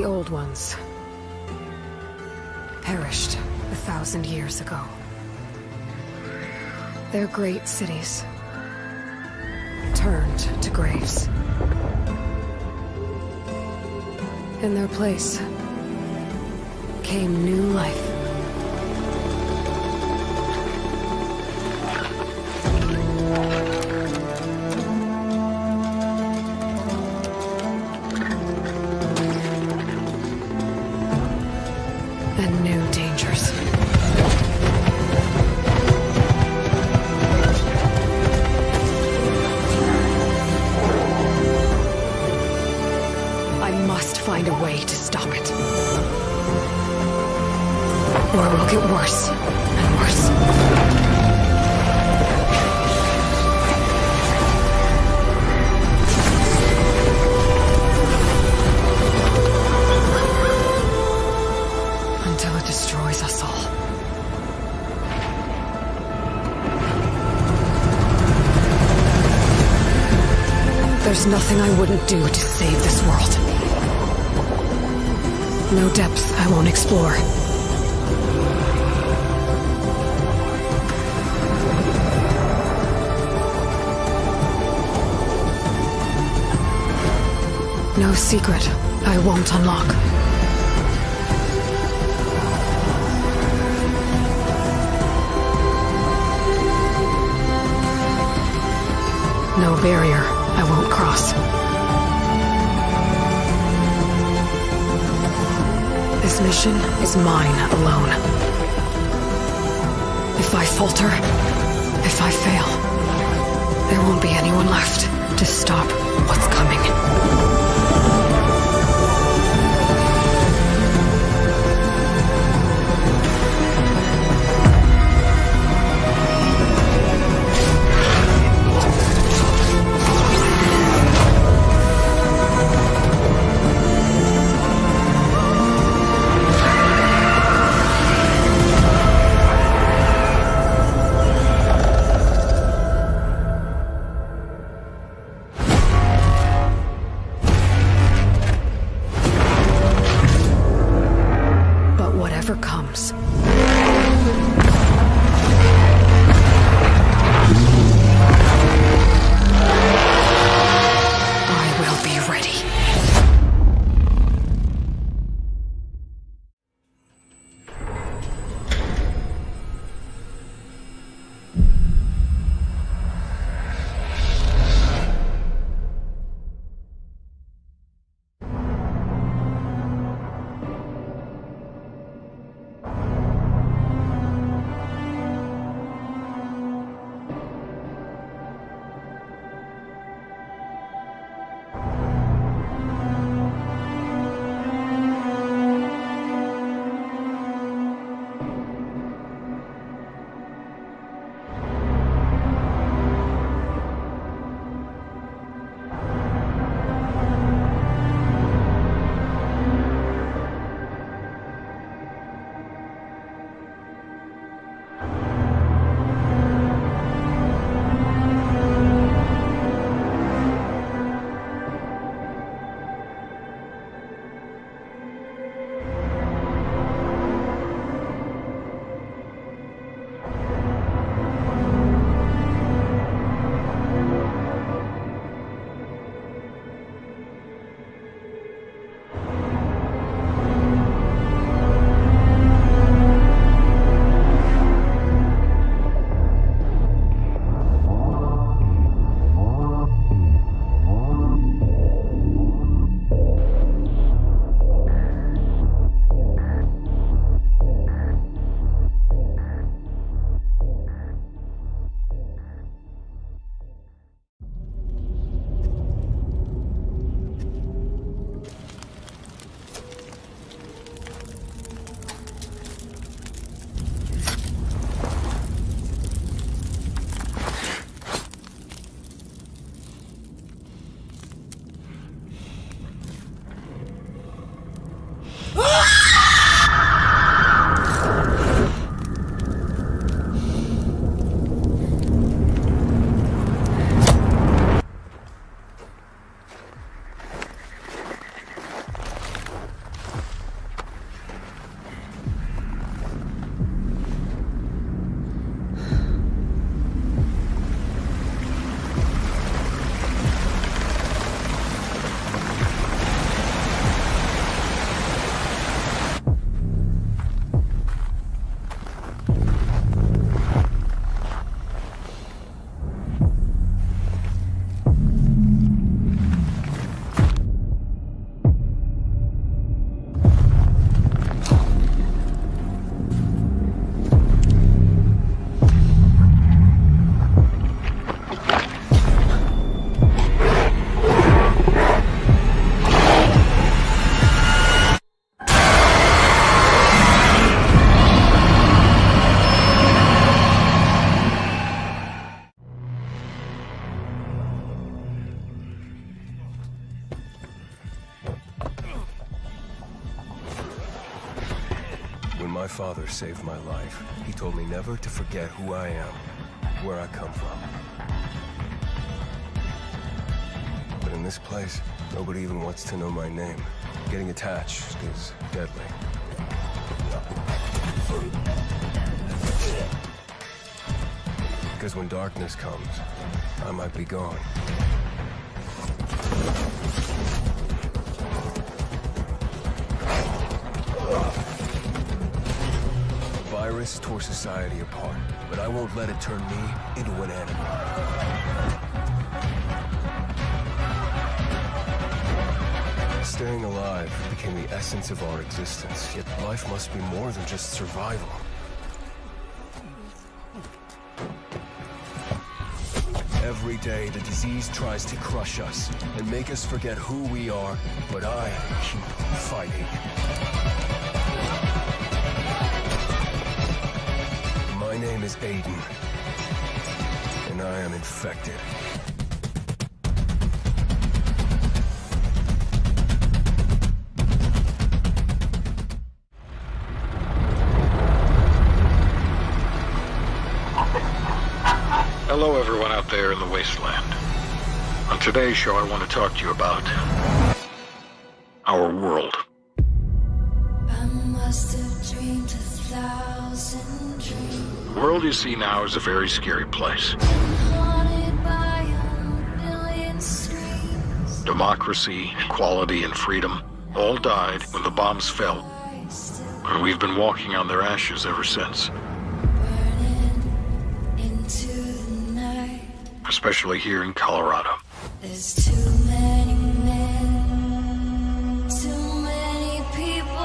The old ones perished 1,000 years ago. Their great cities turned to graves. In their place came new life. And new dangers. I must find a way to stop it. Or it will get worse and worse. Until it destroys us all. There's nothing I wouldn't do to save this world. No depths I won't explore. No secret I won't unlock. No barrier I won't cross. This mission is mine alone. If I falter, if I fail, there won't be anyone left to stop what's coming. Whatever comes. I will be ready. father saved my life. He told me never to forget who I am, where I come from. But in this place, nobody even wants to know my name. Getting attached is deadly. Because when darkness comes, I might be gone. The virus tore society apart, but I won't let it turn me into an enemy. Staying alive became the essence of our existence, yet life must be more than just survival. Every day, the disease tries to crush us and make us forget who we are, but I keep fighting. My name is Aiden, and I am infected. Hello everyone out there in the wasteland. On today's show I want to talk to you about our world. I must have dreamed 1,000 dreams. The world you see now is a very scary place. Haunted by a million screams. Democracy, equality, and freedom all died when the bombs fell, and we've been walking on their ashes ever since. Burning into the night. Especially here in Colorado. There's too many men, too many people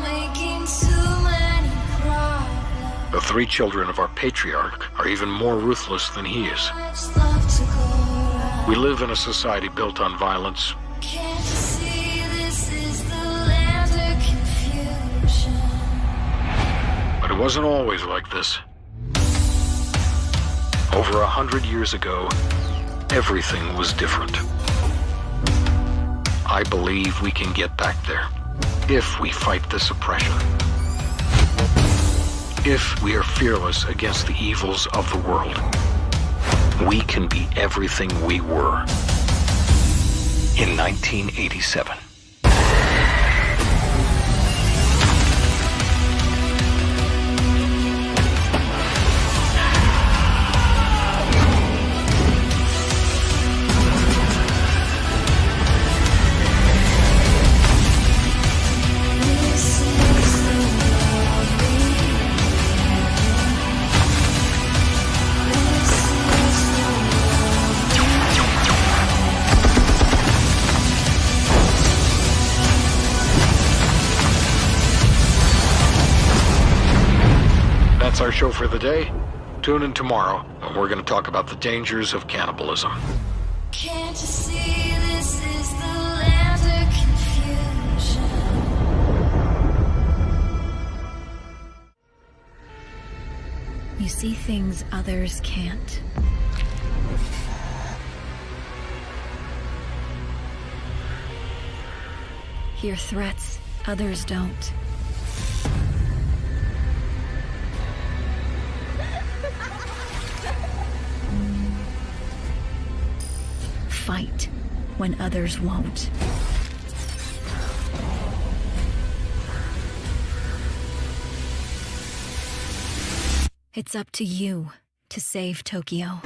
making too many problems. The three children of our patriarch are even more ruthless than he is. Much love to go around. We live in a society built on violence, Can't you see this is the land of confusion? but it wasn't always like this. Over 100 years ago, everything was different. I believe we can get back there, if we fight this oppression. If we are fearless against the evils of the world, we can be everything we were in 1987. This is the world we This is the That's our show for the day. Tune in tomorrow, and we're going to talk about the dangers of cannibalism. Can't you see this is the land of confusion? You see things others can't. Hear threats others don't. Fight when others won't. It's up to you to save Tokyo.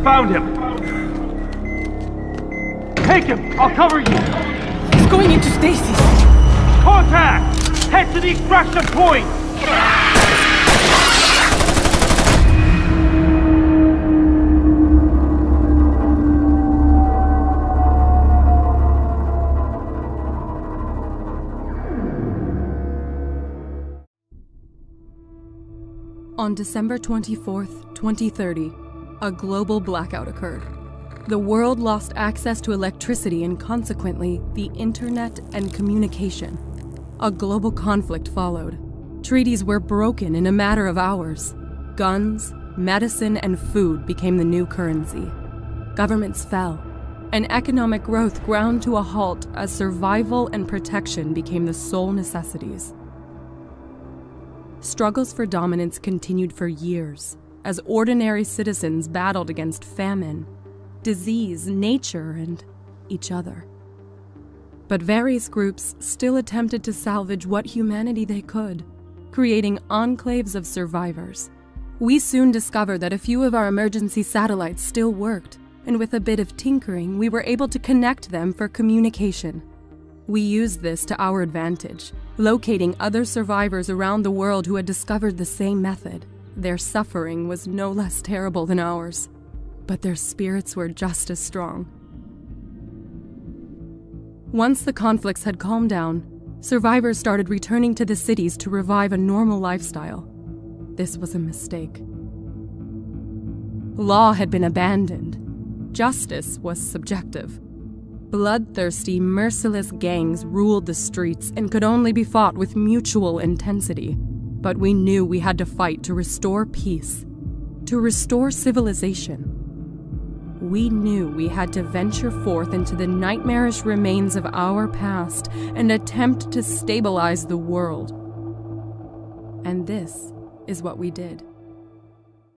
Found him. Take him. I'll cover you. He's going into stasis. Contact! Head to the extraction point! On December 24th, 2030, a global blackout occurred. The world lost access to electricity and consequently, the internet and communication. A global conflict followed. Treaties were broken in a matter of hours. Guns, medicine, and food became the new currency. Governments fell, and economic growth ground to a halt as survival and protection became the sole necessities. Struggles for dominance continued for years, as ordinary citizens battled against famine, disease, nature, and each other. But various groups still attempted to salvage what humanity they could, creating enclaves of survivors. We soon discovered that a few of our emergency satellites still worked, and with a bit of tinkering, we were able to connect them for communication. We used this to our advantage, locating other survivors around the world who had discovered the same method. Their suffering was no less terrible than ours, but their spirits were just as strong. Once the conflicts had calmed down, survivors started returning to the cities to revive a normal lifestyle. This was a mistake. Law had been abandoned. Justice was subjective. Bloodthirsty, merciless gangs ruled the streets and could only be fought with mutual intensity. But we knew we had to fight to restore peace, to restore civilization. We knew we had to venture forth into the nightmarish remains of our past and attempt to stabilize the world. And this is what we did.